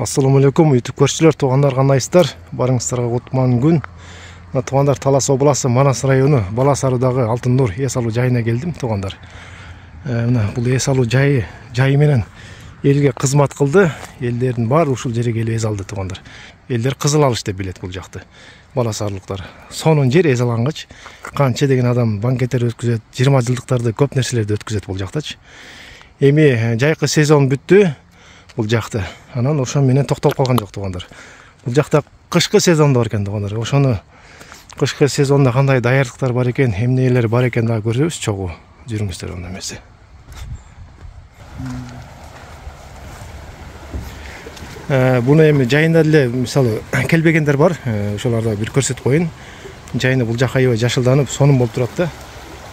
Assalamu алейкум, YouTube көршілер, туғандар қандайсыздар? Барыңыздарга кутман күн. Туғандар Талас облысы Манас району Баласарыдағы Алтын Нур эс алуу жайына келдим, туғандар. Бул эс алуу жайы менен элге кызмат кылды. Элдердин баары ушул жерге келип эс алды, туғандар. Элдер кызыл алыш деп билет бул жакты. Баласарлыктар. Сонун жер эс алгангач, канча деген адам банкеттер өткүзөт, 20 жылдыктарды көп нерселерди өткүзөт бул жактачы. Эми жайкы сезон бүттү. Бул жакта. Анан ошо менен токтолуп калган жок, тугандар. Бул жакта кышкы сезонда бар экен, тугандар. Ошону кышкы сезонда кандай даярдыктар бар экен, эмнелер бар экен дагы көрөбүз, чогуу. Жүрүңүздөр анда эмесе. Буну эми жайында деле мисалы келбегендер бар. Ошолорду бир көрсөтүп коюн. Жайында бул жак аябай жашылданып, сонун болуп турат да.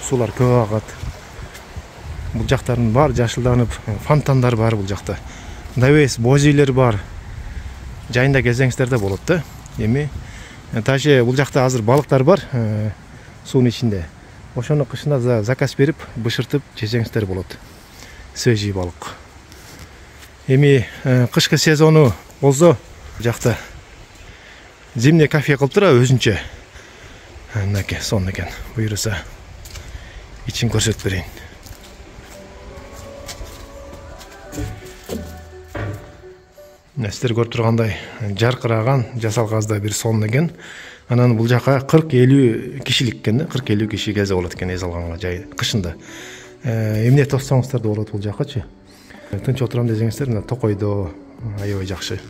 Суулар көп агат. Бул жактардын баары жашылданып, фонтандар бар бул жакта. Навес, бозилер бар. Жайында кезеңиздер да болот да. Эми даже бул жакта азыр балыктар бар, суунун ичинде. Ошону кышында заказ берип, бышыртып жесеңиздер болот. Свежий балык. Эми кышкы сезону болсо, жакта зимний кафе кылып тура өзүнчө. Мынакей, сонун экен. Буйруса ичин көрсөтүп берейин. Сіздер көріп тұрғандай жарқыраған жасалғазда бір сонун экен. Анан бул жака 40-50 кишилик экен, 40-50 киши келсе болот экен эс алганга жай кышында. Эмне тоссоңуздар да болот бул жакачы. Тынч отурам десеңиздер, мына токойдо аябай жакшы.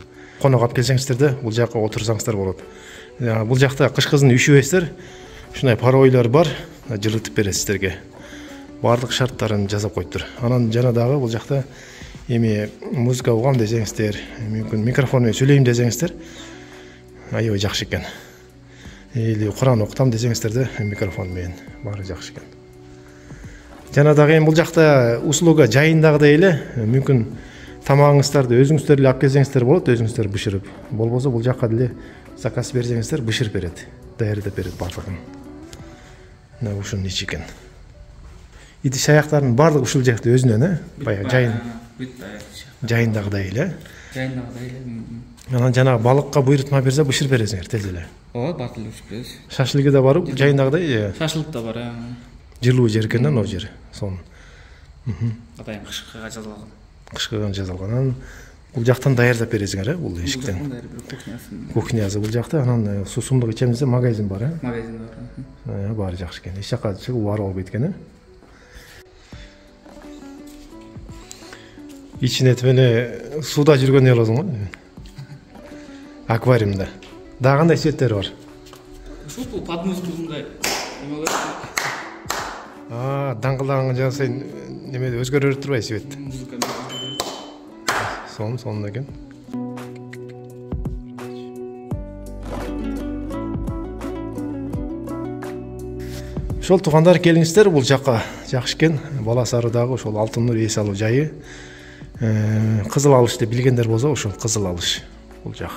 Конок алып келсеңиздер да бул жака отурсаңыздар болот. Бул жакта кышкызын үшүбөйсүздөр. Ушундай паройлор бар, жылытып берет сиздерге. Бардык шарттарын жазып коюптур. Анан жана дагы бул жакта эми музыка угам десеңиздер, мүмкүн микрофон менен сүйлөйм десеңиздер, аябай жакшы экен. Или Куран окутам десеңиздер да микрофон менен баары жакшы экен. Жана дагы эми бул жакта услуга жайындагыдай эле, мүмкүн тамагыңыздарды өзүңүздөр эле алып келсеңиздер болот, өзүңүздөр бышырып. Болбосо бул жакка деле заказ берсеңиздер бышырып берет, даярдап берет баардыгын. Мына ушунун ичи экен. Идиш аяктардын баардыгы ушул жакта өзүнөн, баягы жайындагыдай эле. Жайындагыдай эле. Анан жана балыкка буйрутма берсе бышыр бересиңер тез эле. Ооба, батыл бышырып беребиз. Шашлыгы да бар, жайындагыдай. Шашлык да бар. Жылуу жер экен ал жер. Сонун. Атайын кышкыга жазылган. Кышкыга жазылган. Анан бул жактан даярдап бересиңер, бул эшиктен. Кухнясы бул жакта. Анан суусундук ичемизде магазин бар, Магазин бар. Баары жакшы экен. Эч жака чыгып бар болуп кеткен, İçine etmeli suda жүргөн ел olsun mu? Akvaryumda. Daha qanday svetler var? Şu bu подмузыкасындай. Даңғылдағын жасайын немеде өзгөріп тұрбай свет. Сонун екен. Ошол туғандар келиңиздер, бул жакка жакшы экен. Баласарыдагы ошол Алтын Нур эс алуу жайы. Кызыл алыш деп билгендер болсо, ошол кызыл алыш бул жак.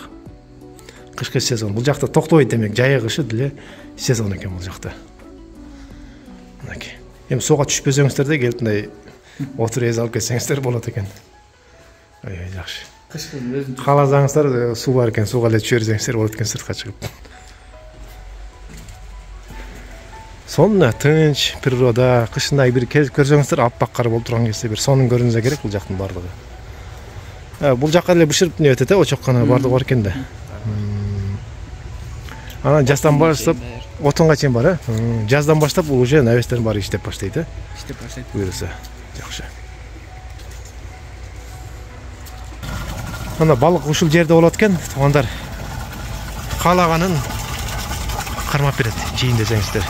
Кышкы сезон. Бул жакта токтобойт демек, жайы кышы деле сезон экен бул жакта. Мынакей. Эми сууга түшпөсөңүздөр да келип мындай отуруп эс алып кетсеңиздер болот экен. Аябай жакшы. Кышкы өзүн кааласаңыздар суу бар экен, сууга эле түшө берсеңиздер болот экен сыртка чыгып. Сонун тынч природа, кышында бир кез көрсөңүздөр аппак кар болуп турган кезде бир сонун көрүнүсө керек бул жактын бардыгы. Бул жакка эле бышырып не өтөт, очоккана бардыгы бар экен да. Анан жаздан баштап отунга чейин бар, жаздан баштап уже навестердин баары иштеп баштайт, иштеп баштайт. Буюрса, жакшы. Ана балык ушул жерде болот экен, тугандар. Каалаганын кармап берет, жейин десеңиздер.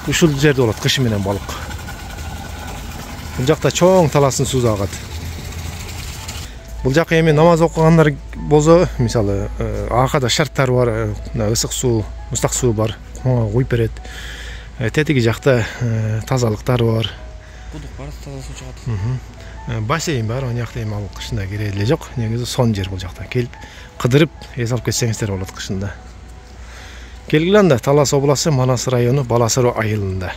Ушул жерде болот кышы менен балык. Бул жакта чоң таластын суусу агат. Бул жакка эми намаз окугандар болсо, мисалы, акада шарттар бар, ысык суу, мустак суу бар, куюп берет. Тетиги жакта тазалыктар бар. Кудук бар, таза суу чыгат. Бассейн бар, ал жакта эми ал кышында кереги эле жок. Негизи сонун жер бул жакта. Келип кыдырып, эс алып кетсеңиздер болот кышында. Келгиле анда Талас обласы Манас району Баласары айылында.